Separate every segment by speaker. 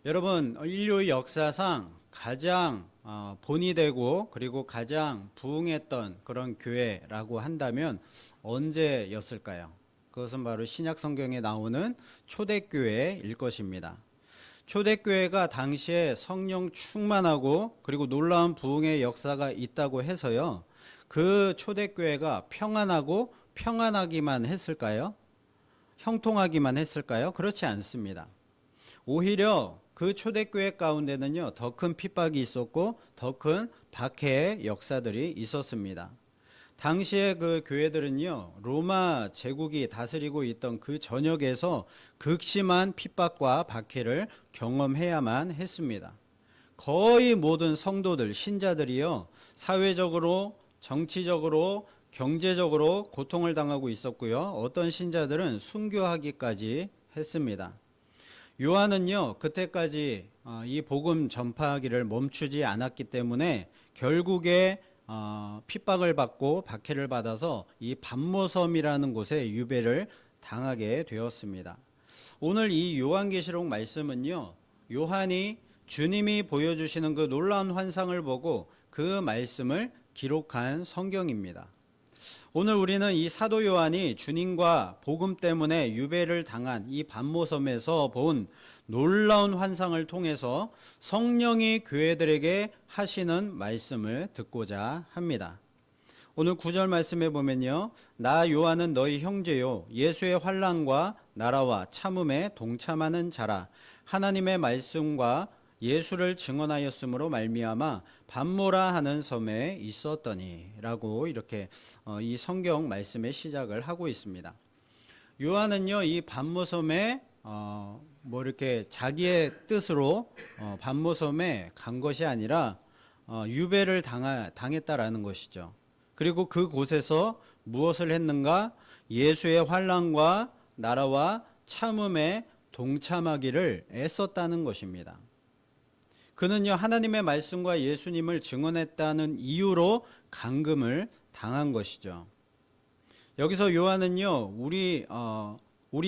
Speaker 1: 여러분, 인류 역사상 가장 본이 되고 그리고 가장 부흥했던 그런 교회라고 한다면 언제였을까요? 그것은 바로 신약 성경에 나오는 초대교회일 것입니다. 초대교회가 당시에 성령 충만하고 그리고 놀라운 부흥의 역사가 있다고 해서요. 그 초대교회가 평안하고 평안하기만 했을까요? 형통하기만 했을까요? 그렇지 않습니다. 오히려 그 초대교회 가운데는요, 더 큰 핍박이 있었고 더 큰 박해의 역사들이 있었습니다. 당시의 그 교회들은요, 로마 제국이 다스리고 있던 그 전역에서 극심한 핍박과 박해를 경험해야만 했습니다. 거의 모든 성도들, 신자들이요, 사회적으로, 정치적으로, 경제적으로 고통을 당하고 있었고요. 어떤 신자들은 순교하기까지 했습니다. 요한은요, 그때까지 이 복음 전파하기를 멈추지 않았기 때문에 결국에 핍박을 받고 박해를 받아서 이 반모섬이라는 곳에 유배를 당하게 되었습니다. 오늘 이 요한계시록 말씀은요, 요한이 주님이 보여주시는 그 놀라운 환상을 보고 그 말씀을 기록한 성경입니다. 오늘 우리는 이 사도 요한이 주님과 복음 때문에 유배를 당한 이 반모섬에서 본 놀라운 환상을 통해서 성령이 교회들에게 하시는 말씀을 듣고자 합니다. 오늘 9절 말씀에 보면요, 나 요한은 너희 형제요 예수의 환난과 나라와 참음에 동참하는 자라. 하나님의 말씀과 예수를 증언하였으므로 말미암아 반모라 하는 섬에 있었더니 라고 이렇게 이 성경 말씀의 시작을 하고 있습니다. 요한은요, 이 반모섬에 뭐 이렇게 자기의 뜻으로 반모섬에 간 것이 아니라 유배를 당했다라는 것이죠. 그리고 그곳에서 무엇을 했는가? 예수의 환난과 나라와 참음에 동참하기를 애썼다는 것입니다. 그는요, 하나님의 말씀과 예수님을 증언했다는 이유로 감금을 당한 것이죠. 여기서 요한은요, 우리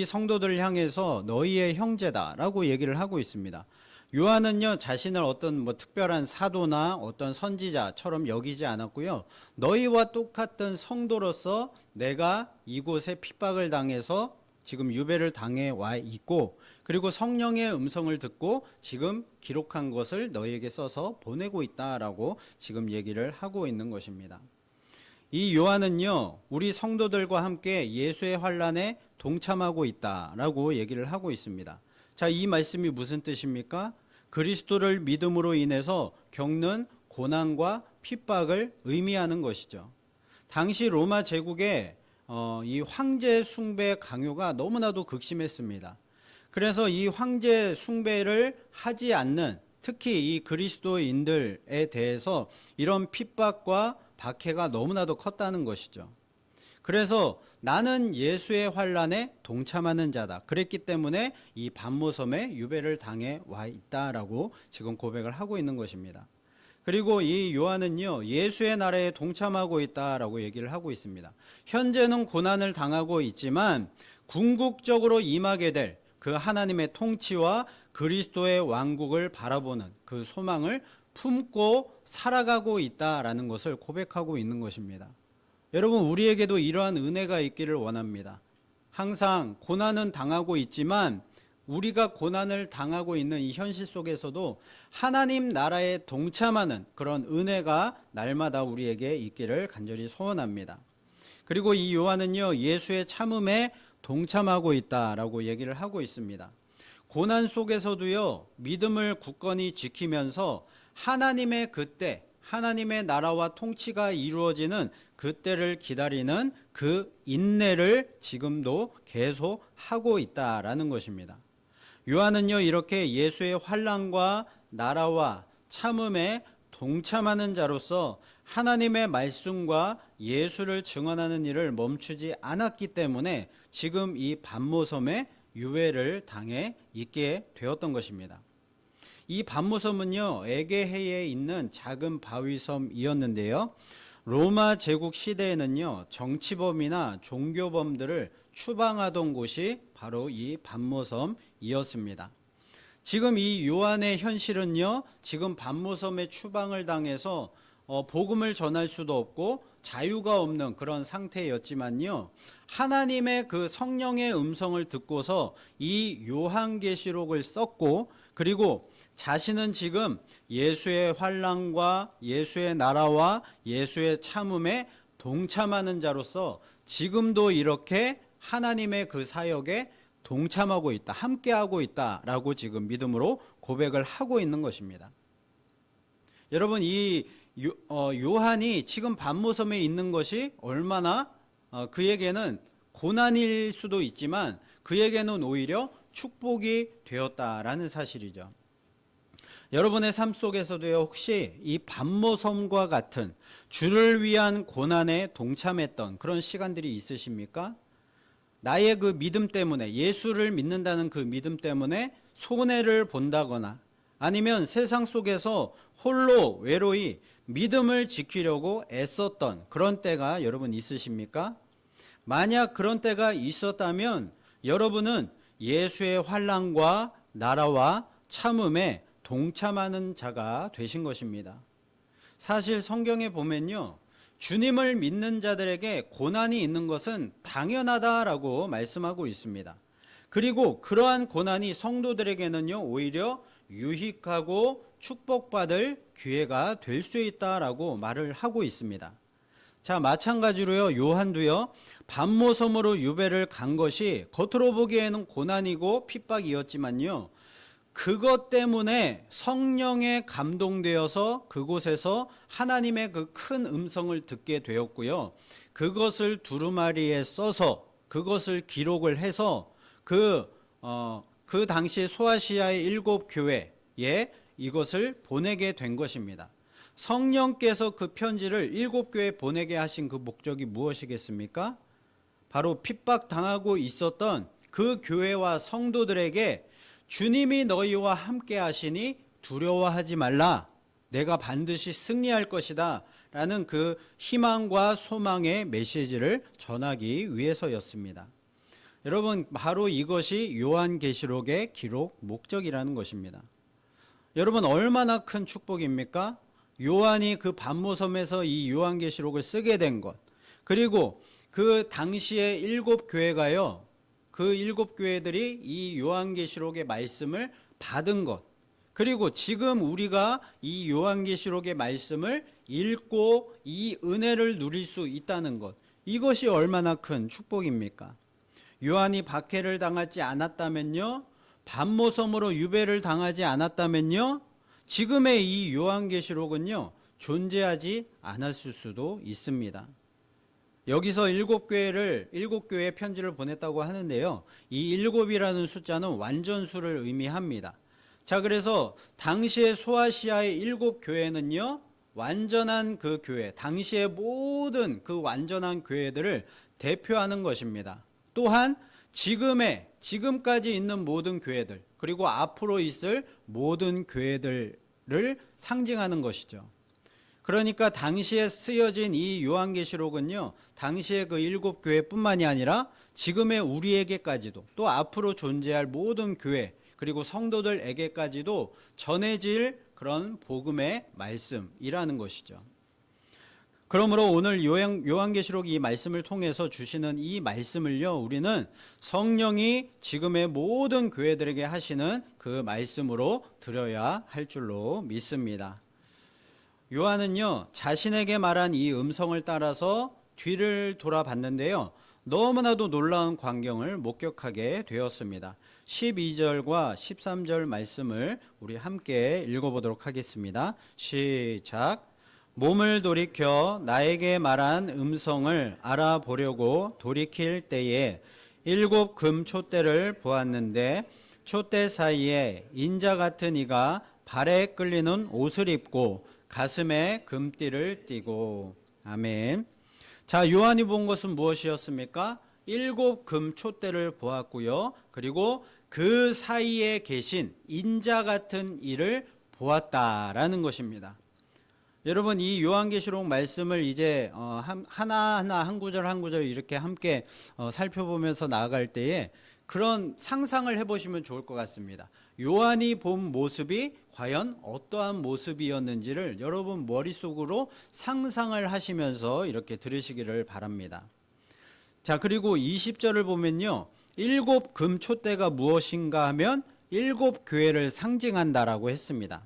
Speaker 1: 성도들을 향해서 너희의 형제다라고 얘기를 하고 있습니다. 요한은요, 자신을 어떤 뭐 특별한 사도나 어떤 선지자처럼 여기지 않았고요. 너희와 똑같은 성도로서 내가 이곳에 핍박을 당해서 지금 유배를 당해 와 있고, 그리고 성령의 음성을 듣고 지금 기록한 것을 너희에게 써서 보내고 있다라고 지금 얘기를 하고 있는 것입니다. 이 요한은요, 우리 성도들과 함께 예수의 환난에 동참하고 있다라고 얘기를 하고 있습니다. 자, 이 말씀이 무슨 뜻입니까? 그리스도를 믿음으로 인해서 겪는 고난과 핍박을 의미하는 것이죠. 당시 로마 제국에 이 황제 숭배 강요가 너무나도 극심했습니다. 그래서 이 황제 숭배를 하지 않는, 특히 이 그리스도인들에 대해서 이런 핍박과 박해가 너무나도 컸다는 것이죠. 그래서 나는 예수의 환난에 동참하는 자다. 그랬기 때문에 이 반모섬에 유배를 당해 와 있다라고 지금 고백을 하고 있는 것입니다. 그리고 이 요한은요, 예수의 나라에 동참하고 있다라고 얘기를 하고 있습니다. 현재는 고난을 당하고 있지만 궁극적으로 임하게 될 그 하나님의 통치와 그리스도의 왕국을 바라보는 그 소망을 품고 살아가고 있다라는 것을 고백하고 있는 것입니다. 여러분, 우리에게도 이러한 은혜가 있기를 원합니다. 항상 고난은 당하고 있지만 우리가 고난을 당하고 있는 이 현실 속에서도 하나님 나라에 동참하는 그런 은혜가 날마다 우리에게 있기를 간절히 소원합니다. 그리고 이 요한은요, 예수의 참음에 동참하고 있다라고 얘기를 하고 있습니다. 고난 속에서도요, 믿음을 굳건히 지키면서 하나님의 그때, 하나님의 나라와 통치가 이루어지는 그때를 기다리는 그 인내를 지금도 계속 하고 있다라는 것입니다. 요한은요, 이렇게 예수의 환난과 나라와 참음에 동참하는 자로서 하나님의 말씀과 예수를 증언하는 일을 멈추지 않았기 때문에 지금 이 반모섬에 유배를 당해 있게 되었던 것입니다. 이 반모섬은요, 에게해에 있는 작은 바위섬이었는데요. 로마 제국 시대에는요, 정치범이나 종교범들을 추방하던 곳이 바로 이 반모섬이었습니다. 지금 이 요한의 현실은요, 지금 반모섬의 추방을 당해서 복음을 전할 수도 없고 자유가 없는 그런 상태였지만요, 하나님의 그 성령의 음성을 듣고서 이 요한계시록을 썼고, 그리고 자신은 지금 예수의 환난과 예수의 나라와 예수의 참음에 동참하는 자로서 지금도 이렇게 하나님의 그 사역에 동참하고 있다, 함께하고 있다라고 지금 믿음으로 고백을 하고 있는 것입니다. 여러분, 이 요한이 지금 반모섬에 있는 것이 얼마나 그에게는 고난일 수도 있지만 그에게는 오히려 축복이 되었다라는 사실이죠. 여러분의 삶 속에서도요, 혹시 이 반모섬과 같은 주를 위한 고난에 동참했던 그런 시간들이 있으십니까? 나의 그 믿음 때문에, 예수를 믿는다는 그 믿음 때문에 손해를 본다거나 아니면 세상 속에서 홀로 외로이 믿음을 지키려고 애썼던 그런 때가 여러분 있으십니까? 만약 그런 때가 있었다면 여러분은 예수의 환난과 나라와 참음에 동참하는 자가 되신 것입니다. 사실 성경에 보면요, 주님을 믿는 자들에게 고난이 있는 것은 당연하다라고 말씀하고 있습니다. 그리고 그러한 고난이 성도들에게는요, 오히려 유익하고 축복받을 기회가 될 수 있다라고 말을 하고 있습니다. 자, 마찬가지로요, 요한도요, 반모섬으로 유배를 간 것이 겉으로 보기에는 고난이고 핍박이었지만요, 그것 때문에 성령에 감동되어서 그곳에서 하나님의 그 큰 음성을 듣게 되었고요, 그것을 두루마리에 써서 그것을 기록을 해서 그 당시 소아시아의 7교회에 이것을 보내게 된 것입니다. 성령께서 그 편지를 7교회에 보내게 하신 그 목적이 무엇이겠습니까? 바로 핍박당하고 있었던 그 교회와 성도들에게 주님이 너희와 함께 하시니 두려워하지 말라, 내가 반드시 승리할 것이다 라는 그 희망과 소망의 메시지를 전하기 위해서였습니다. 여러분, 바로 이것이 요한계시록의 기록 목적이라는 것입니다. 여러분, 얼마나 큰 축복입니까? 요한이 그 반모섬에서 이 요한계시록을 쓰게 된 것, 그리고 그 당시에 7교회가요, 그 7교회들이 이 요한계시록의 말씀을 받은 것, 그리고 지금 우리가 이 요한계시록의 말씀을 읽고 이 은혜를 누릴 수 있다는 것, 이것이 얼마나 큰 축복입니까? 요한이 박해를 당하지 않았다면요, 반모섬으로 유배를 당하지 않았다면요, 지금의 이 요한계시록은요, 존재하지 않았을 수도 있습니다. 여기서 7교회에 편지를 보냈다고 하는데요, 이 7이라는 숫자는 완전수를 의미합니다. 자, 그래서 당시의 소아시아의 7교회는요, 완전한 그 교회, 당시의 모든 그 완전한 교회들을 대표하는 것입니다. 또한 지금까지 있는 모든 교회들, 그리고 앞으로 있을 모든 교회들을 상징하는 것이죠. 그러니까 당시에 쓰여진 이 요한계시록은요, 당시의 그 7교회뿐만이 아니라 지금의 우리에게까지도, 또 앞으로 존재할 모든 교회 그리고 성도들에게까지도 전해질 그런 복음의 말씀이라는 것이죠. 그러므로 오늘 요한계시록 이 말씀을 통해서 주시는 이 말씀을요, 우리는 성령이 지금의 모든 교회들에게 하시는 그 말씀으로 들어야 할 줄로 믿습니다. 요한은요, 자신에게 말한 이 음성을 따라서 뒤를 돌아봤는데요, 너무나도 놀라운 광경을 목격하게 되었습니다. 12절과 13절 말씀을 우리 함께 읽어보도록 하겠습니다. 시작. 몸을 돌이켜 나에게 말한 음성을 알아보려고 돌이킬 때에 7 금촛대를 보았는데 촛대 사이에 인자 같은 이가 발에 끌리는 옷을 입고 가슴에 금띠를 띠고. 아멘. 자, 요한이 본 것은 무엇이었습니까? 7 금촛대를 보았고요, 그리고 그 사이에 계신 인자 같은 이를 보았다라는 것입니다. 여러분, 이 요한계시록 말씀을 이제 하나하나 한 구절 한 구절 이렇게 함께 살펴보면서 나아갈 때에 그런 상상을 해보시면 좋을 것 같습니다. 요한이 본 모습이 과연 어떠한 모습이었는지를 여러분 머릿속으로 상상을 하시면서 이렇게 들으시기를 바랍니다. 자, 그리고 20절을 보면요, 일곱 금촛대가 무엇인가 하면 일곱 교회를 상징한다라고 했습니다.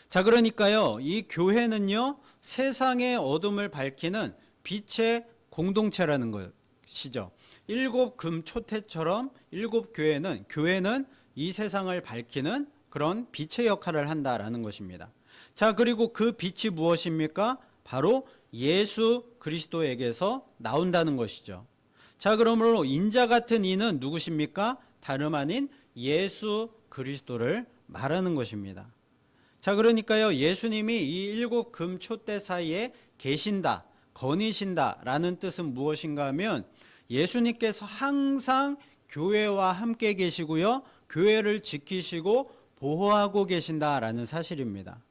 Speaker 1: 자, 그러니까요, 이 교회는요, 세상의 어둠을 밝히는 빛의 공동체라는 것이죠. 일곱 금초대처럼 일곱 교회는 이 세상을 밝히는 그런 빛의 역할을 한다라는 것입니다. 자, 그리고 그 빛이 무엇입니까? 바로 예수 그리스도에게서 나온다는 것이죠. 자, 그러므로 인자 같은 이는 누구십니까? 다름 아닌 예수 그리스도를 말하는 것입니다. 자, 그러니까요, 예수님이 이 일곱 금촛대 사이에 계신다, 거니신다라는 뜻은 무엇인가 하면 예수님께서 항상 교회와 함께 계시고요, 교회를 지키시고 보호하고 계신다라는 사실입니다.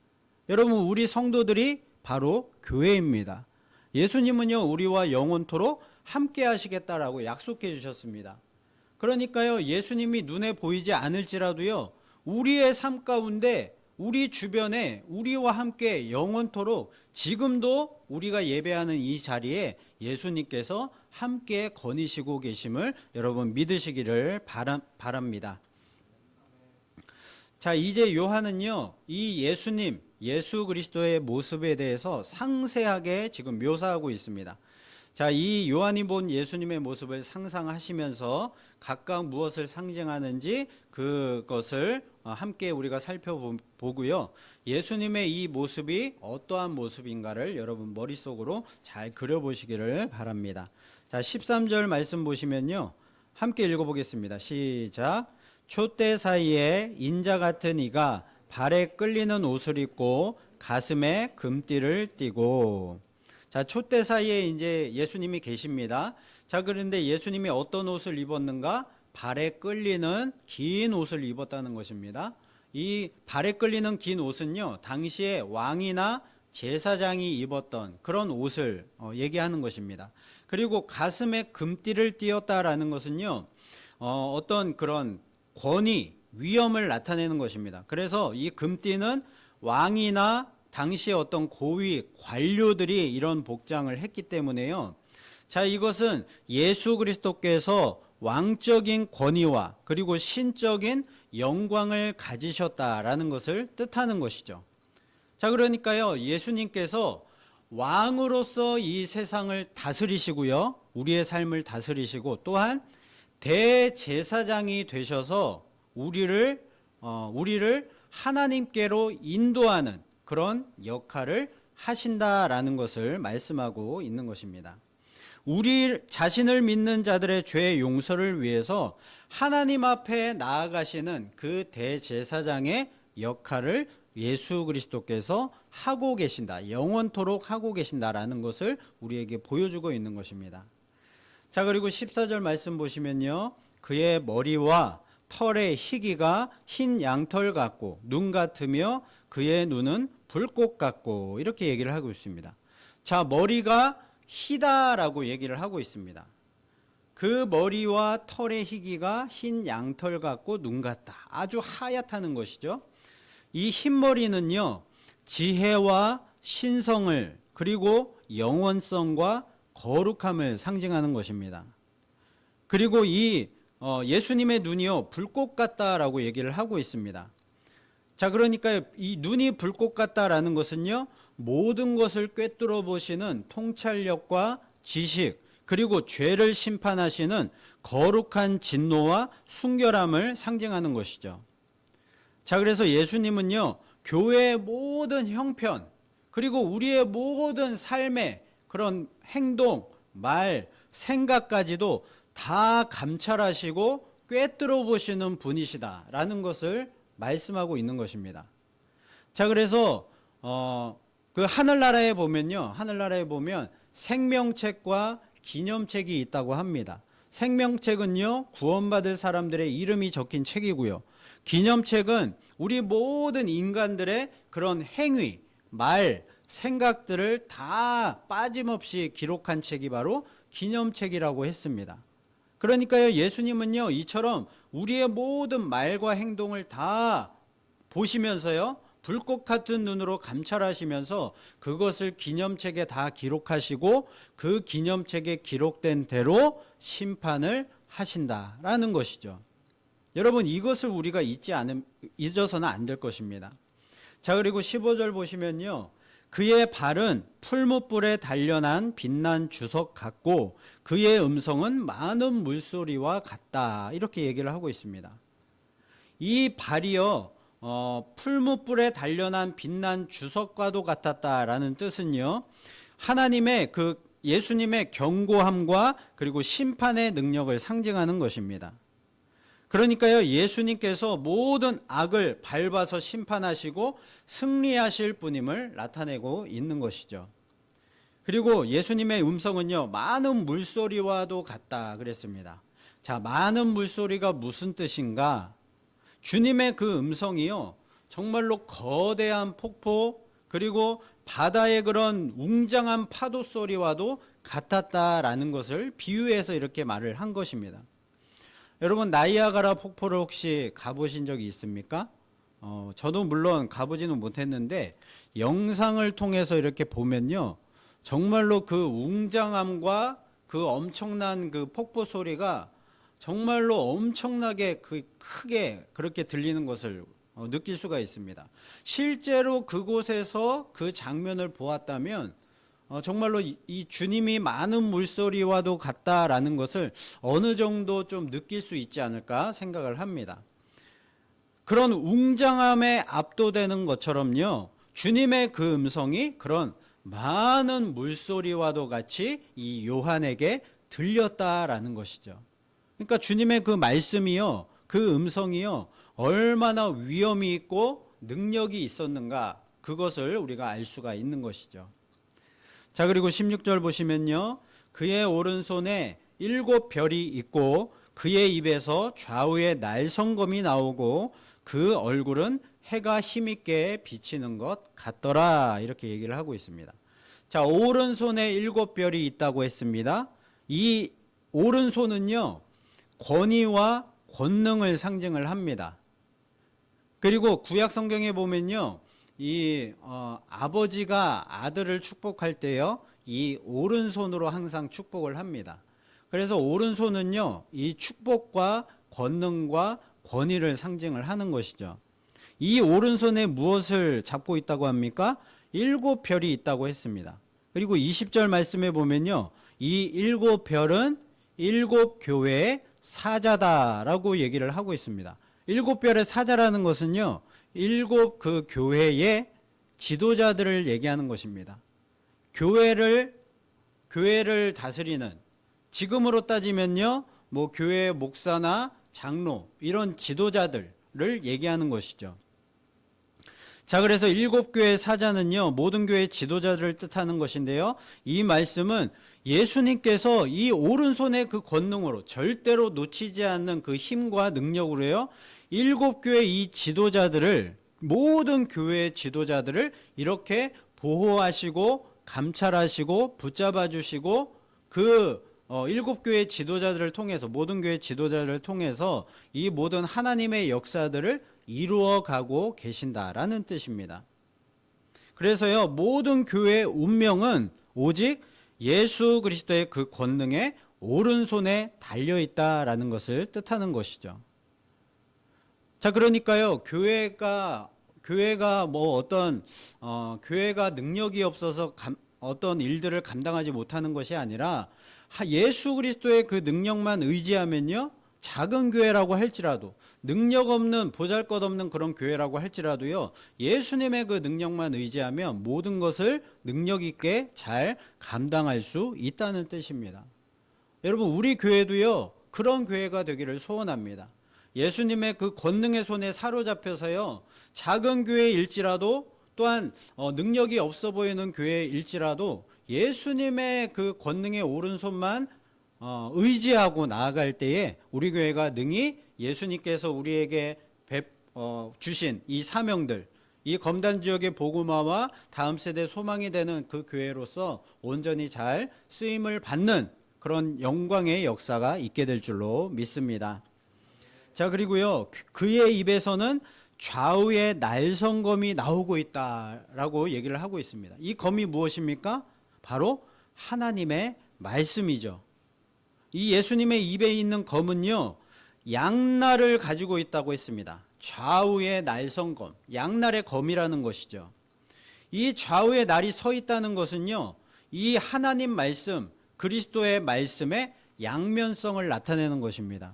Speaker 1: 여러분, 우리 성도들이 바로 교회입니다. 예수님은요, 우리와 영원토록 함께 하시겠다라고 약속해 주셨습니다. 그러니까요, 예수님이 눈에 보이지 않을지라도요, 우리의 삶 가운데 우리 주변에 우리와 함께 영원토록 지금도 우리가 예배하는 이 자리에 예수님께서 함께 거니시고 계심을 여러분 믿으시기를 바랍니다. 자, 이제 요한은요, 이 예수님, 예수 그리스도의 모습에 대해서 상세하게 지금 묘사하고 있습니다. 자, 이 요한이 본 예수님의 모습을 상상하시면서 각각 무엇을 상징하는지 그것을 함께 우리가 살펴보고요. 예수님의 이 모습이 어떠한 모습인가를 여러분 머릿속으로 잘 그려보시기를 바랍니다. 자, 13절 말씀 보시면요, 함께 읽어보겠습니다. 시작. 촛대 사이에 인자 같은 이가 발에 끌리는 옷을 입고 가슴에 금띠를 띠고. 자, 촛대 사이에 이제 예수님이 계십니다. 자, 그런데 예수님이 어떤 옷을 입었는가? 발에 끌리는 긴 옷을 입었다는 것입니다. 이 발에 끌리는 긴 옷은요, 당시에 왕이나 제사장이 입었던 그런 옷을 얘기하는 것입니다. 그리고 가슴에 금띠를 띄었다라는 것은요, 어떤 그런 권위, 위엄을 나타내는 것입니다. 그래서 이 금띠는 왕이나 당시에 어떤 고위 관료들이 이런 복장을 했기 때문에요. 자, 이것은 예수 그리스도께서 왕적인 권위와 그리고 신적인 영광을 가지셨다라는 것을 뜻하는 것이죠. 자, 그러니까요, 예수님께서 왕으로서 이 세상을 다스리시고요, 우리의 삶을 다스리시고 또한 대제사장이 되셔서 우리를 하나님께로 인도하는 그런 역할을 하신다라는 것을 말씀하고 있는 것입니다. 우리 자신을 믿는 자들의 죄 용서를 위해서 하나님 앞에 나아가시는 그 대제사장의 역할을 예수 그리스도께서 하고 계신다, 영원토록 하고 계신다라는 것을 우리에게 보여주고 있는 것입니다. 자, 그리고 14절 말씀 보시면요, 그의 머리와 털의 희기가 흰 양털 같고 눈 같으며 그의 눈은 불꽃 같고, 이렇게 얘기를 하고 있습니다. 자, 머리가 희다라고 얘기를 하고 있습니다. 그 머리와 털의 희기가 흰 양털 같고 눈 같다, 아주 하얗다는 것이죠. 이 흰머리는요, 지혜와 신성을 그리고 영원성과 거룩함을 상징하는 것입니다. 그리고 이 예수님의 눈이요, 불꽃 같다라고 얘기를 하고 있습니다. 자, 그러니까 이 눈이 불꽃 같다라는 것은요, 모든 것을 꿰뚫어 보시는 통찰력과 지식, 그리고 죄를 심판하시는 거룩한 진노와 순결함을 상징하는 것이죠. 자, 그래서 예수님은요, 교회의 모든 형편, 그리고 우리의 모든 삶의 그런 행동, 말, 생각까지도 다 감찰하시고 꿰뚫어 보시는 분이시다라는 것을 말씀하고 있는 것입니다. 자, 그래서 그 하늘나라에 보면 생명책과 기념책이 있다고 합니다. 생명책은요, 구원받을 사람들의 이름이 적힌 책이고요. 기념책은 우리 모든 인간들의 그런 행위, 말, 생각들을 다 빠짐없이 기록한 책이 바로 기념책이라고 했습니다. 그러니까요, 예수님은요, 이처럼 우리의 모든 말과 행동을 다 보시면서요, 불꽃 같은 눈으로 감찰하시면서 그것을 기념책에 다 기록하시고 그 기념책에 기록된 대로 심판을 하신다라는 것이죠. 여러분, 이것을 우리가 잊어서는 안 될 것입니다. 자, 그리고 15절 보시면요, 그의 발은 풀무불에 단련한 빛난 주석 같고 그의 음성은 많은 물소리와 같다, 이렇게 얘기를 하고 있습니다. 이 발이요, 풀무불에 단련한 빛난 주석과도 같았다라는 뜻은요, 하나님의 예수님의 견고함과 그리고 심판의 능력을 상징하는 것입니다. 그러니까요, 예수님께서 모든 악을 밟아서 심판하시고 승리하실 분임을 나타내고 있는 것이죠. 그리고 예수님의 음성은요, 많은 물소리와도 같다 그랬습니다. 자, 많은 물소리가 무슨 뜻인가? 주님의 그 음성이요, 정말로 거대한 폭포, 그리고 바다의 그런 웅장한 파도 소리와도 같았다라는 것을 비유해서 이렇게 말을 한 것입니다. 여러분, 나이아가라 폭포를 혹시 가보신 적이 있습니까? 저도 물론 가보지는 못했는데 영상을 통해서 이렇게 보면요, 정말로 그 웅장함과 그 엄청난 그 폭포 소리가 정말로 엄청나게 크게 그렇게 들리는 것을 느낄 수가 있습니다. 실제로 그곳에서 그 장면을 보았다면 정말로 이 주님이 많은 물소리와도 같다라는 것을 어느 정도 좀 느낄 수 있지 않을까 생각을 합니다. 그런 웅장함에 압도되는 것처럼요, 주님의 그 음성이 그런 많은 물소리와도 같이 이 요한에게 들렸다라는 것이죠. 그러니까 주님의 그 말씀이요, 그 음성이요, 얼마나 위엄이 있고 능력이 있었는가, 그것을 우리가 알 수가 있는 것이죠. 자, 그리고 16절 보시면요, 그의 오른손에 7별이 있고 그의 입에서 좌우에 날성검이 나오고 그 얼굴은 해가 힘있게 비치는 것 같더라, 이렇게 얘기를 하고 있습니다. 자, 오른손에 7별이 있다고 했습니다. 이 오른손은요, 권위와 권능을 상징을 합니다. 그리고 구약 성경에 보면요, 아버지가 아들을 축복할 때요, 이 오른손으로 항상 축복을 합니다. 그래서 오른손은요, 이 축복과 권능과 권위를 상징을 하는 것이죠. 이 오른손에 무엇을 잡고 있다고 합니까? 7별이 있다고 했습니다. 그리고 20절 말씀에 보면요, 이 7별은 7교회의 사자다라고 얘기를 하고 있습니다. 7별의 사자라는 것은요, 7 그 교회의 지도자들을 얘기하는 것입니다. 교회를 다스리는, 지금으로 따지면요, 뭐 교회 목사나 장로, 이런 지도자들을 얘기하는 것이죠. 자, 그래서 7교회의 사자는요, 모든 교회 지도자들을 뜻하는 것인데요, 이 말씀은 예수님께서 이 오른손의 그 권능으로 절대로 놓치지 않는 그 힘과 능력으로요, 7교회 이 지도자들을, 모든 교회의 지도자들을 이렇게 보호하시고 감찰하시고 붙잡아 주시고 그 7교회 지도자들을 통해서, 모든 교회 지도자들을 통해서 이 모든 하나님의 역사들을 이루어가고 계신다라는 뜻입니다. 그래서요, 모든 교회의 운명은 오직 예수 그리스도의 그 권능의 오른손에 달려있다라는 것을 뜻하는 것이죠. 자, 그러니까요, 교회가 뭐 교회가 능력이 없어서 어떤 일들을 감당하지 못하는 것이 아니라 예수 그리스도의 그 능력만 의지하면요, 작은 교회라고 할지라도, 능력 없는 보잘것없는 그런 교회라고 할지라도요, 예수님의 그 능력만 의지하면 모든 것을 능력 있게 잘 감당할 수 있다는 뜻입니다. 여러분, 우리 교회도요, 그런 교회가 되기를 소원합니다. 예수님의 그 권능의 손에 사로잡혀서요, 작은 교회일지라도, 또한 능력이 없어 보이는 교회일지라도 예수님의 그 권능의 오른손만 의지하고 나아갈 때에 우리 교회가 능히 예수님께서 우리에게 주신 이 사명들, 이 검단 지역의 복음화와 다음 세대 소망이 되는 그 교회로서 온전히 잘 쓰임을 받는 그런 영광의 역사가 있게 될 줄로 믿습니다. 자, 그리고요, 그의 입에서는 좌우의 날성검이 나오고 있다라고 얘기를 하고 있습니다. 이 검이 무엇입니까? 바로 하나님의 말씀이죠. 이 예수님의 입에 있는 검은요, 양날을 가지고 있다고 했습니다. 좌우의 날성검, 양날의 검이라는 것이죠. 이 좌우의 날이 서 있다는 것은요, 이 하나님 말씀, 그리스도의 말씀의 양면성을 나타내는 것입니다.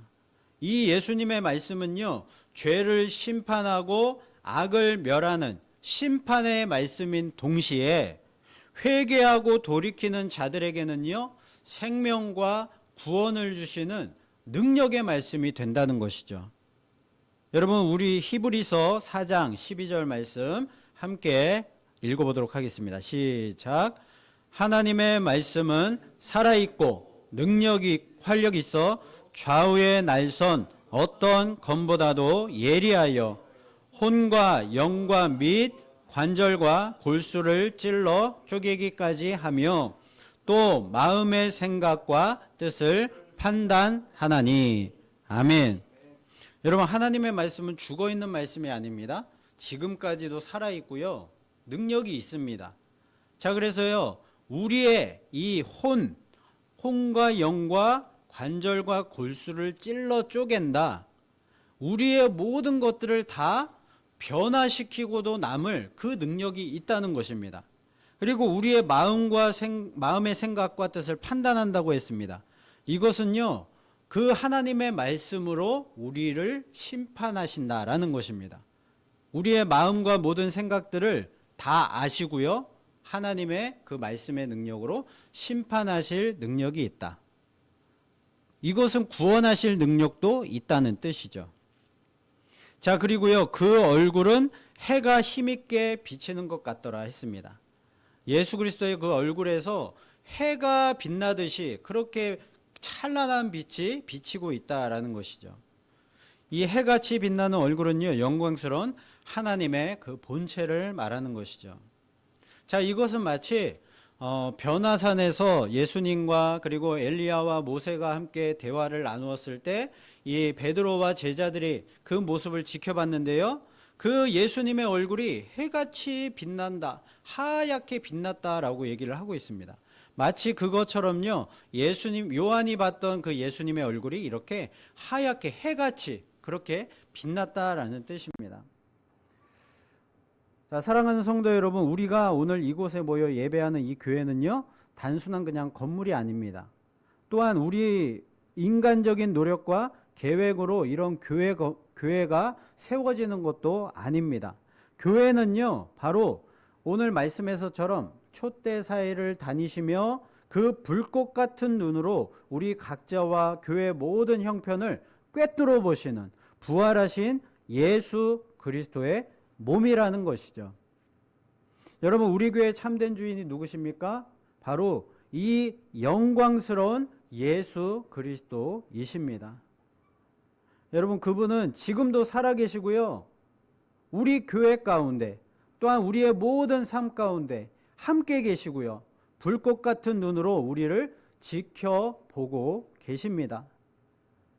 Speaker 1: 이 예수님의 말씀은요, 죄를 심판하고 악을 멸하는 심판의 말씀인 동시에 회개하고 돌이키는 자들에게는요, 생명과 구원을 주시는 능력의 말씀이 된다는 것이죠. 여러분, 우리 히브리서 4장 12절 말씀 함께 읽어보도록 하겠습니다. 시작. 하나님의 말씀은 살아있고 능력이 활력이 있어 좌우의 날선 어떤 검보다도 예리하여 혼과 영과 및 관절과 골수를 찔러 쪼개기까지 하며 또 마음의 생각과 뜻을 판단하나니. 아멘. 여러분, 하나님의 말씀은 죽어있는 말씀이 아닙니다. 지금까지도 살아있고요, 능력이 있습니다. 자, 그래서요, 우리의 이 혼과 영과 관절과 골수를 찔러 쪼갠다. 우리의 모든 것들을 다 변화시키고도 남을 그 능력이 있다는 것입니다. 그리고 우리의 마음의 생각과 뜻을 판단한다고 했습니다. 이것은요, 그 하나님의 말씀으로 우리를 심판하신다라는 것입니다. 우리의 마음과 모든 생각들을 다 아시고요, 하나님의 그 말씀의 능력으로 심판하실 능력이 있다. 이것은 구원하실 능력도 있다는 뜻이죠. 자, 그리고요, 그 얼굴은 해가 힘있게 비치는 것 같더라 했습니다. 예수 그리스도의 그 얼굴에서 해가 빛나듯이 그렇게 찬란한 빛이 비치고 있다라는 것이죠. 이 해같이 빛나는 얼굴은요, 영광스러운 하나님의 그 본체를 말하는 것이죠. 자, 이것은 마치 변화산에서 예수님과 그리고 엘리야와 모세가 함께 대화를 나누었을 때 이 베드로와 제자들이 그 모습을 지켜봤는데요, 그 예수님의 얼굴이 해같이 빛난다, 하얗게 빛났다라고 얘기를 하고 있습니다. 마치 그것처럼요, 요한이 봤던 그 예수님의 얼굴이 이렇게 하얗게 해같이 그렇게 빛났다라는 뜻입니다. 자, 사랑하는 성도 여러분, 우리가 오늘 이곳에 모여 예배하는 이 교회는요, 단순한 그냥 건물이 아닙니다. 또한 우리 인간적인 노력과 계획으로 이런 교회가 세워지는 것도 아닙니다. 교회는요, 바로 오늘 말씀에서처럼 촛대 사이를 다니시며 그 불꽃 같은 눈으로 우리 각자와 교회 모든 형편을 꿰뚫어 보시는 부활하신 예수 그리스도의 몸이라는 것이죠. 여러분, 우리 교회 참된 주인이 누구십니까? 바로 이 영광스러운 예수 그리스도이십니다. 여러분, 그분은 지금도 살아계시고요, 우리 교회 가운데 또한 우리의 모든 삶 가운데 함께 계시고요, 불꽃 같은 눈으로 우리를 지켜보고 계십니다.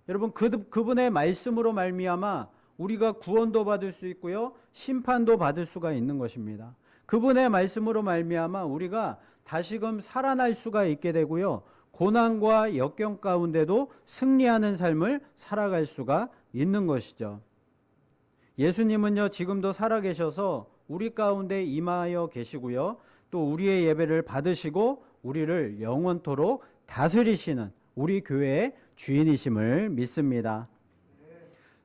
Speaker 1: 여러분, 그분의 말씀으로 말미암아 우리가 구원도 받을 수 있고요, 심판도 받을 수가 있는 것입니다. 그분의 말씀으로 말미암아 우리가 다시금 살아날 수가 있게 되고요, 고난과 역경 가운데도 승리하는 삶을 살아갈 수가 있는 것이죠. 예수님은요, 지금도 살아계셔서 우리 가운데 임하여 계시고요, 또 우리의 예배를 받으시고 우리를 영원토록 다스리시는 우리 교회의 주인이심을 믿습니다.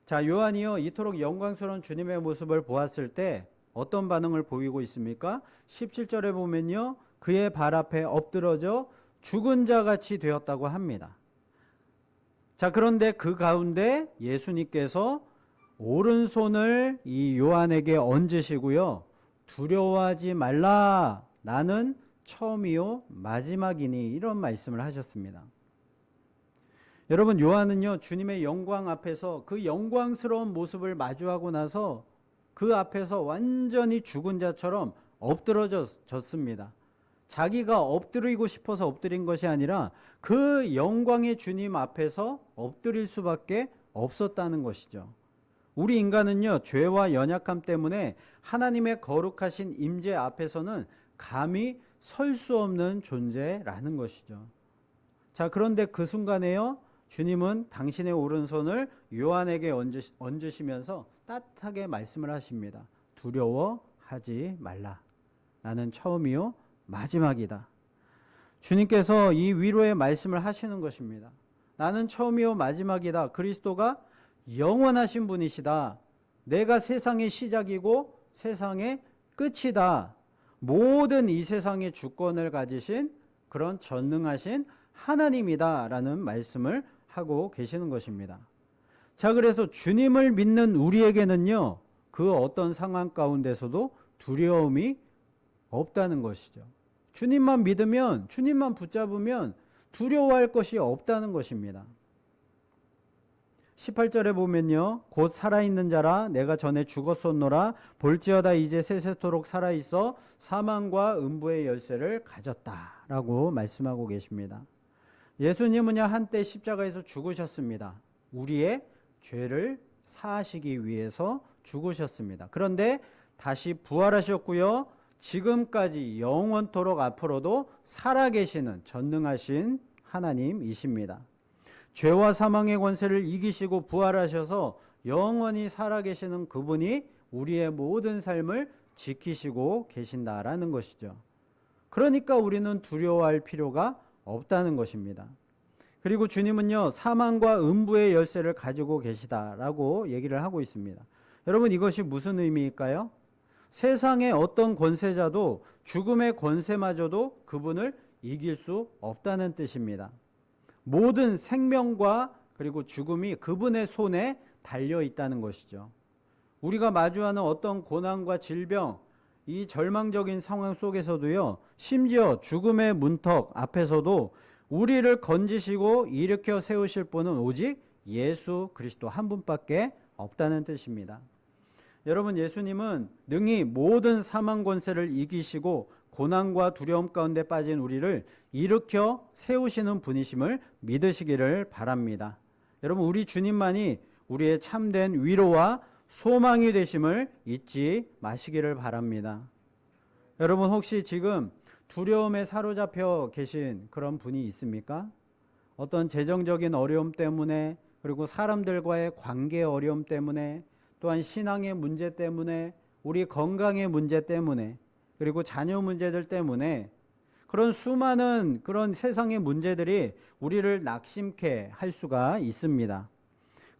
Speaker 1: 자, 요한이요, 이토록 영광스러운 주님의 모습을 보았을 때 어떤 반응을 보이고 있습니까? 17절에 보면요, 그의 발 앞에 엎드러져 죽은 자 같이 되었다고 합니다. 자, 그런데 그 가운데 예수님께서 오른손을 이 요한에게 얹으시고요, 두려워하지 말라, 나는 처음이요 마지막이니, 이런 말씀을 하셨습니다. 여러분, 요한은요, 주님의 영광 앞에서 그 영광스러운 모습을 마주하고 나서 그 앞에서 완전히 죽은 자처럼 엎드러졌습니다. 자기가 엎드리고 싶어서 엎드린 것이 아니라 그 영광의 주님 앞에서 엎드릴 수밖에 없었다는 것이죠. 우리 인간은요, 죄와 연약함 때문에 하나님의 거룩하신 임재 앞에서는 감히 설 수 없는 존재라는 것이죠. 자, 그런데 그 순간에요, 주님은 당신의 오른손을 요한에게 얹으시면서 따뜻하게 말씀을 하십니다. 두려워하지 말라. 나는 처음이요 마지막이다. 주님께서 이 위로의 말씀을 하시는 것입니다. 나는 처음이요 마지막이다. 그리스도가 영원하신 분이시다. 내가 세상의 시작이고 세상의 끝이다. 모든 이 세상의 주권을 가지신 그런 전능하신 하나님이다 라는 말씀을 하고 계시는 것입니다. 자, 그래서 주님을 믿는 우리에게는요, 그 어떤 상황 가운데서도 두려움이 없다는 것이죠. 주님만 믿으면, 주님만 붙잡으면 두려워할 것이 없다는 것입니다. 18절에 보면요, 곧 살아있는 자라 내가 전에 죽었었노라 볼지어다 이제 세세토록 살아있어 사망과 음부의 열쇠를 가졌다 라고 말씀하고 계십니다. 예수님은요, 한때 십자가에서 죽으셨습니다. 우리의 죄를 사하시기 위해서 죽으셨습니다. 그런데 다시 부활하셨고요, 지금까지 영원토록 앞으로도 살아계시는 전능하신 하나님이십니다. 죄와 사망의 권세를 이기시고 부활하셔서 영원히 살아계시는 그분이 우리의 모든 삶을 지키시고 계신다라는 것이죠. 그러니까 우리는 두려워할 필요가 없다는 것입니다. 그리고 주님은요, 사망과 음부의 열쇠를 가지고 계시다라고 얘기를 하고 있습니다. 여러분, 이것이 무슨 의미일까요? 세상의 어떤 권세자도 죽음의 권세마저도 그분을 이길 수 없다는 뜻입니다. 모든 생명과 그리고 죽음이 그분의 손에 달려 있다는 것이죠. 우리가 마주하는 어떤 고난과 질병, 이 절망적인 상황 속에서도요, 심지어 죽음의 문턱 앞에서도 우리를 건지시고 일으켜 세우실 분은 오직 예수 그리스도 한 분밖에 없다는 뜻입니다. 여러분, 예수님은 능히 모든 사망 권세를 이기시고 고난과 두려움 가운데 빠진 우리를 일으켜 세우시는 분이심을 믿으시기를 바랍니다. 여러분, 우리 주님만이 우리의 참된 위로와 소망이 되심을 잊지 마시기를 바랍니다. 여러분, 혹시 지금 두려움에 사로잡혀 계신 그런 분이 있습니까? 어떤 재정적인 어려움 때문에, 그리고 사람들과의 관계 어려움 때문에, 또한 신앙의 문제 때문에, 우리 건강의 문제 때문에, 그리고 자녀 문제들 때문에 그런 수많은 그런 세상의 문제들이 우리를 낙심케 할 수가 있습니다.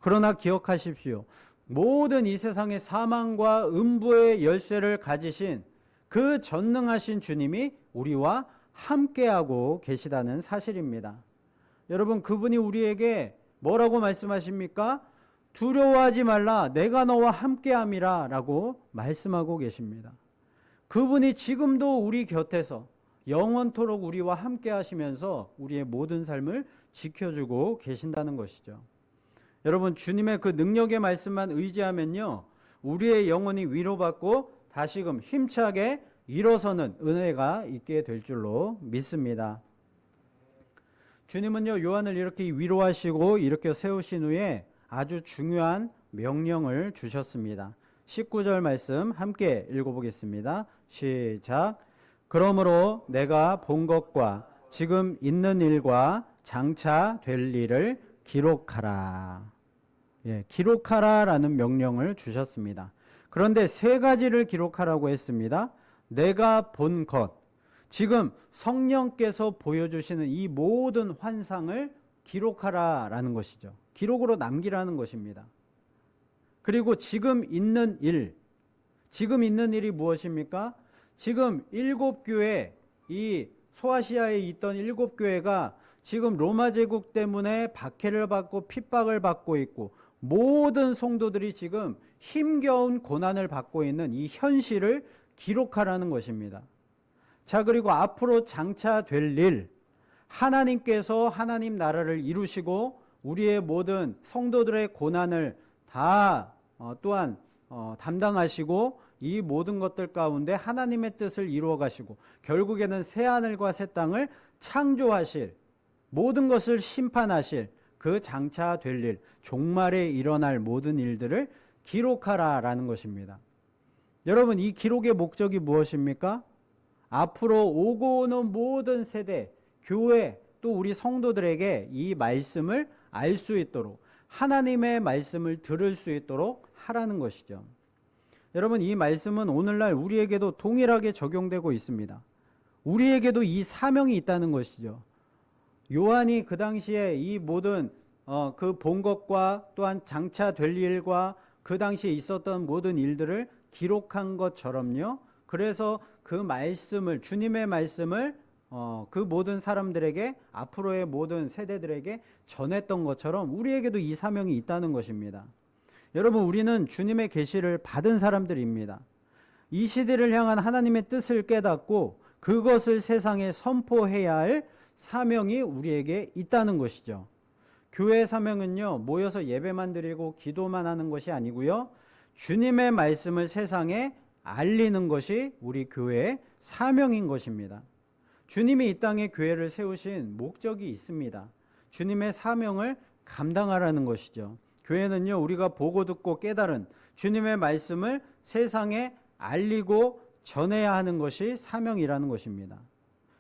Speaker 1: 그러나 기억하십시오. 모든 이 세상의 사망과 음부의 열쇠를 가지신 그 전능하신 주님이 우리와 함께하고 계시다는 사실입니다. 여러분, 그분이 우리에게 뭐라고 말씀하십니까? 두려워하지 말라, 내가 너와 함께함이라 라고 말씀하고 계십니다. 그분이 지금도 우리 곁에서 영원토록 우리와 함께 하시면서 우리의 모든 삶을 지켜주고 계신다는 것이죠. 여러분, 주님의 그 능력의 말씀만 의지하면요, 우리의 영혼이 위로받고 다시금 힘차게 일어서는 은혜가 있게 될 줄로 믿습니다. 주님은요, 요한을 이렇게 위로하시고 일으켜 세우신 후에 아주 중요한 명령을 주셨습니다. 19절 말씀 함께 읽어보겠습니다. 시작. 그러므로 내가 본 것과 지금 있는 일과 장차 될 일을 기록하라. 기록하라 라는 명령을 주셨습니다. 그런데 세 가지를 기록하라고 했습니다. 내가 본 것, 지금 성령께서 보여주시는 이 모든 환상을 기록하라 라는 것이죠. 기록으로 남기라는 것입니다. 그리고 지금 있는 일, 지금 있는 일이 무엇입니까? 지금 7교회, 이 소아시아에 있던 7교회가 지금 로마 제국 때문에 박해를 받고 핍박을 받고 있고 모든 성도들이 지금 힘겨운 고난을 받고 있는 이 현실을 기록하라는 것입니다. 자, 그리고 앞으로 장차 될 일, 하나님께서 하나님 나라를 이루시고 우리의 모든 성도들의 고난을 다 또한 담당하시고 이 모든 것들 가운데 하나님의 뜻을 이루어 가시고 결국에는 새하늘과 새 땅을 창조하실, 모든 것을 심판하실 그 장차 될 일, 종말에 일어날 모든 일들을 기록하라라는 것입니다. 여러분, 이 기록의 목적이 무엇입니까? 앞으로 오고 오는 모든 세대, 교회, 또 우리 성도들에게 이 말씀을 알 수 있도록, 하나님의 말씀을 들을 수 있도록 하라는 것이죠. 여러분, 이 말씀은 오늘날 우리에게도 동일하게 적용되고 있습니다. 우리에게도 이 사명이 있다는 것이죠. 요한이 그 당시에 이 모든 그 본 것과 또한 장차 될 일과 그 당시에 있었던 모든 일들을 기록한 것처럼요. 그래서 그 말씀을, 주님의 말씀을 그 모든 사람들에게, 앞으로의 모든 세대들에게 전했던 것처럼 우리에게도 이 사명이 있다는 것입니다. 여러분, 우리는 주님의 계시를 받은 사람들입니다. 이 시대를 향한 하나님의 뜻을 깨닫고 그것을 세상에 선포해야 할 사명이 우리에게 있다는 것이죠. 교회의 사명은요, 모여서 예배만 드리고 기도만 하는 것이 아니고요, 주님의 말씀을 세상에 알리는 것이 우리 교회의 사명인 것입니다. 주님이 이 땅에 교회를 세우신 목적이 있습니다. 주님의 사명을 감당하라는 것이죠. 교회는요, 우리가 보고 듣고 깨달은 주님의 말씀을 세상에 알리고 전해야 하는 것이 사명이라는 것입니다.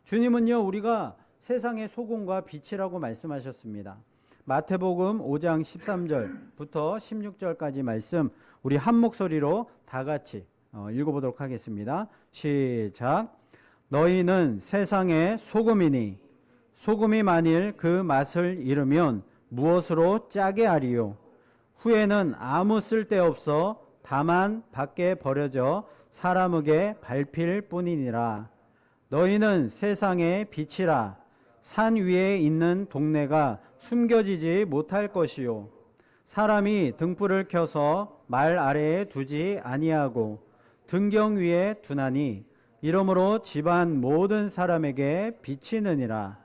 Speaker 1: 주님은요, 우리가 세상의 소금과 빛이라고 말씀하셨습니다. 마태복음 5장 13절부터 16절까지 말씀 우리 한 목소리로 다 같이 읽어보도록 하겠습니다. 시작. 너희는 세상의 소금이니 소금이 만일 그 맛을 잃으면 무엇으로 짜게 하리요? 후에는 아무 쓸데없어 다만 밖에 버려져 사람에게 밟힐 뿐이니라. 너희는 세상의 빛이라. 산 위에 있는 동네가 숨겨지지 못할 것이요, 사람이 등불을 켜서 말 아래에 두지 아니하고 등경 위에 두나니 이러므로 집안 모든 사람에게 비치느니라.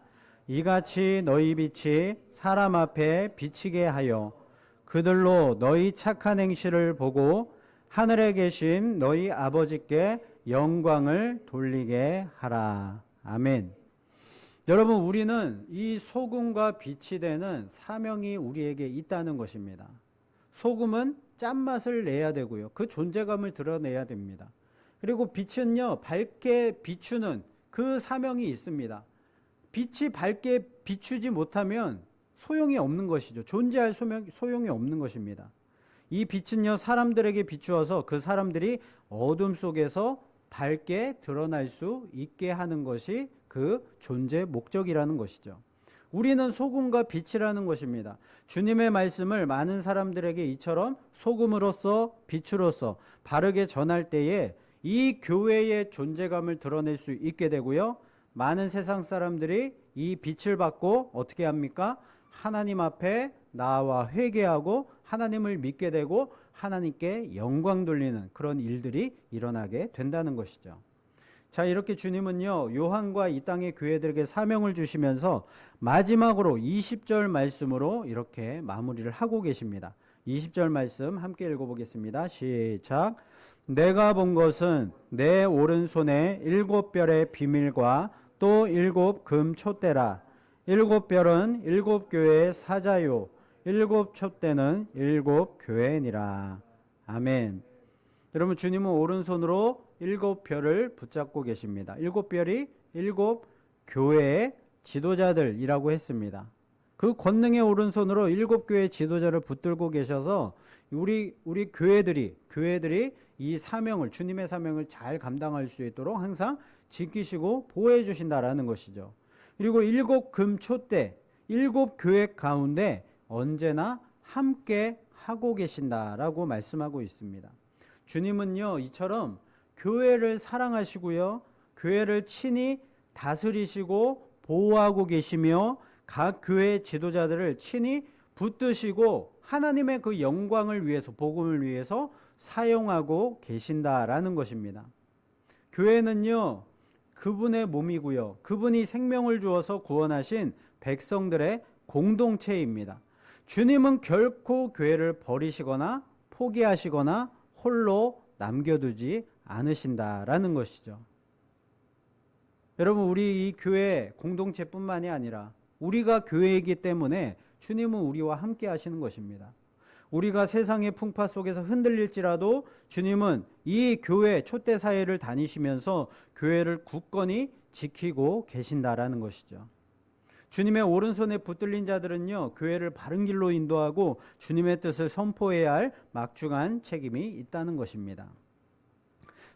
Speaker 1: 이같이 너희 빛이 사람 앞에 비치게 하여 그들로 너희 착한 행실을 보고 하늘에 계신 너희 아버지께 영광을 돌리게 하라. 아멘. 여러분, 우리는 이 소금과 빛이 되는 사명이 우리에게 있다는 것입니다. 소금은 짠맛을 내야 되고요, 그 존재감을 드러내야 됩니다. 그리고 빛은요, 밝게 비추는 그 사명이 있습니다. 빛이 밝게 비추지 못하면 소용이 없는 것이죠. 존재할 소용이 없는 것입니다. 이 빛은요, 사람들에게 비추어서 그 사람들이 어둠 속에서 밝게 드러날 수 있게 하는 것이 그 존재 목적이라는 것이죠. 우리는 소금과 빛이라는 것입니다. 주님의 말씀을 많은 사람들에게 이처럼 소금으로서 빛으로서 바르게 전할 때에 이 교회의 존재감을 드러낼 수 있게 되고요, 많은 세상 사람들이 이 빛을 받고 어떻게 합니까? 하나님 앞에 나와 회개하고 하나님을 믿게 되고 하나님께 영광 돌리는 그런 일들이 일어나게 된다는 것이죠. 자, 이렇게 주님은요, 요한과 이 땅의 교회들에게 사명을 주시면서 마지막으로 20절 말씀으로 이렇게 마무리를 하고 계십니다. 20절 말씀 함께 읽어보겠습니다. 시작. 내가 본 것은 내 오른손에 7별의 비밀과 또 7 금 촛대라. 7별은 7 교회의 사자요 7 촛대는 7 교회니라. 아멘. 여러분, 주님은 오른손으로 7별을 붙잡고 계십니다. 7별이 7 교회의 지도자들이라고 했습니다. 그 권능의 오른손으로 7 교회의 지도자를 붙들고 계셔서 우리 교회들이 이 사명을, 주님의 사명을 잘 감당할 수 있도록 항상 지키시고 보호해 주신다라는 것이죠. 그리고 7 금 촛대, 7 교회 가운데 언제나 함께 하고 계신다라고 말씀하고 있습니다. 주님은요, 이처럼 교회를 사랑하시고요, 교회를 친히 다스리시고 보호하고 계시며 각 교회 지도자들을 친히 붙드시고 하나님의 그 영광을 위해서, 복음을 위해서 사용하고 계신다라는 것입니다. 교회는요, 그분의 몸이고요, 그분이 생명을 주어서 구원하신 백성들의 공동체입니다. 주님은 결코 교회를 버리시거나 포기하시거나 홀로 남겨두지 않으신다라는 것이죠. 여러분, 우리 이 교회 공동체뿐만이 아니라 우리가 교회이기 때문에 주님은 우리와 함께 하시는 것입니다. 우리가 세상의 풍파 속에서 흔들릴지라도 주님은 이 교회 촛대 사회를 다니시면서 교회를 굳건히 지키고 계신다라는 것이죠. 주님의 오른손에 붙들린 자들은요, 교회를 바른 길로 인도하고 주님의 뜻을 선포해야 할 막중한 책임이 있다는 것입니다.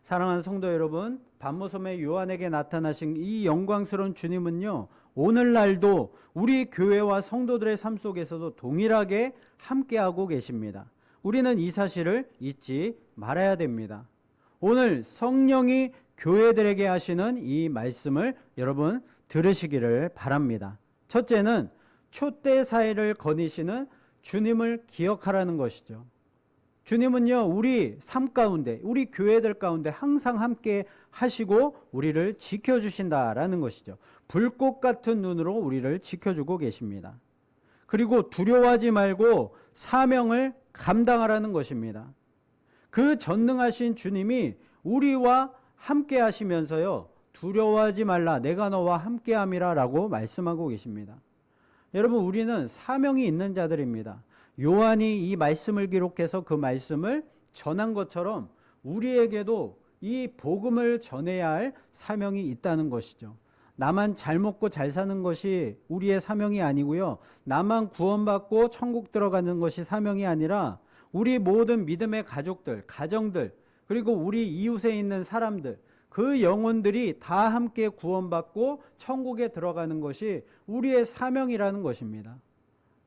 Speaker 1: 사랑하는 성도 여러분, 반모섬의 요한에게 나타나신 이 영광스러운 주님은요, 오늘날도 우리 교회와 성도들의 삶 속에서도 동일하게 함께하고 계십니다. 우리는 이 사실을 잊지 말아야 됩니다. 오늘 성령이 교회들에게 하시는 이 말씀을 여러분 들으시기를 바랍니다. 첫째는 촛대 사회를 거니시는 주님을 기억하라는 것이죠. 주님은요, 우리 삶 가운데, 우리 교회들 가운데 항상 함께 하시고 우리를 지켜주신다라는 것이죠. 불꽃 같은 눈으로 우리를 지켜주고 계십니다. 그리고 두려워하지 말고 사명을 감당하라는 것입니다. 그 전능하신 주님이 우리와 함께 하시면서요, 두려워하지 말라, 내가 너와 함께함이라 라고 말씀하고 계십니다. 여러분, 우리는 사명이 있는 자들입니다. 요한이 이 말씀을 기록해서 그 말씀을 전한 것처럼 우리에게도 이 복음을 전해야 할 사명이 있다는 것이죠. 나만 잘 먹고 잘 사는 것이 우리의 사명이 아니고요, 나만 구원받고 천국 들어가는 것이 사명이 아니라 우리 모든 믿음의 가족들, 가정들, 그리고 우리 이웃에 있는 사람들, 그 영혼들이 다 함께 구원받고 천국에 들어가는 것이 우리의 사명이라는 것입니다.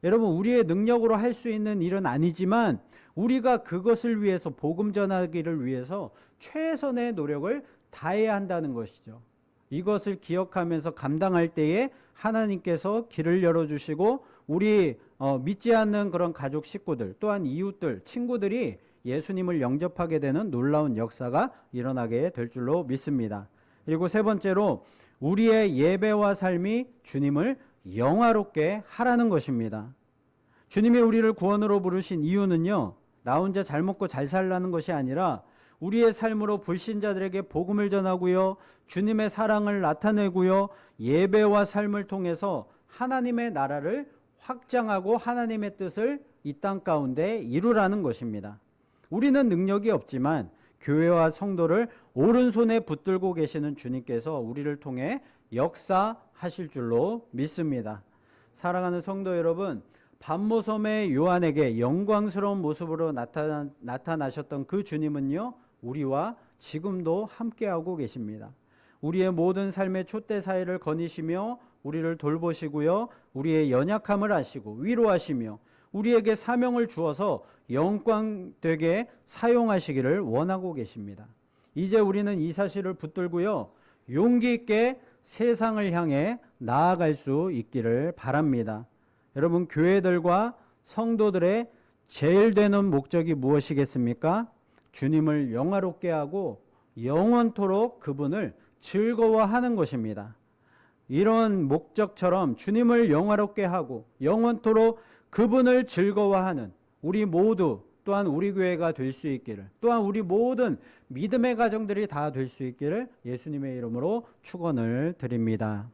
Speaker 1: 여러분, 우리의 능력으로 할 수 있는 일은 아니지만 우리가 그것을 위해서, 복음 전하기를 위해서 최선의 노력을 다해야 한다는 것이죠. 이것을 기억하면서 감당할 때에 하나님께서 길을 열어주시고 우리 믿지 않는 그런 가족 식구들, 또한 이웃들, 친구들이 예수님을 영접하게 되는 놀라운 역사가 일어나게 될 줄로 믿습니다. 그리고 세 번째로 우리의 예배와 삶이 주님을 영화롭게 하라는 것입니다. 주님이 우리를 구원으로 부르신 이유는요, 나 혼자 잘 먹고 잘 살라는 것이 아니라 우리의 삶으로 불신자들에게 복음을 전하고요, 주님의 사랑을 나타내고요, 예배와 삶을 통해서 하나님의 나라를 확장하고 하나님의 뜻을 이 땅 가운데 이루라는 것입니다. 우리는 능력이 없지만 교회와 성도를 오른손에 붙들고 계시는 주님께서 우리를 통해 역사하실 줄로 믿습니다. 사랑하는 성도 여러분, 반모섬의 요한에게 영광스러운 모습으로 나타나셨던 그 주님은요, 우리와 지금도 함께하고 계십니다. 우리의 모든 삶의 촛대 사이를 거니시며 우리를 돌보시고요, 우리의 연약함을 아시고 위로하시며 우리에게 사명을 주어서 영광되게 사용하시기를 원하고 계십니다. 이제 우리는 이 사실을 붙들고요, 용기 있게 세상을 향해 나아갈 수 있기를 바랍니다. 여러분, 교회들과 성도들의 제일 되는 목적이 무엇이겠습니까? 주님을 영화롭게 하고 영원토록 그분을 즐거워하는 것입니다. 이런 목적처럼 주님을 영화롭게 하고 영원토록 그분을 즐거워하는 우리 모두, 또한 우리 교회가 될 수 있기를, 또한 우리 모든 믿음의 가정들이 다 될 수 있기를 예수님의 이름으로 축원을 드립니다.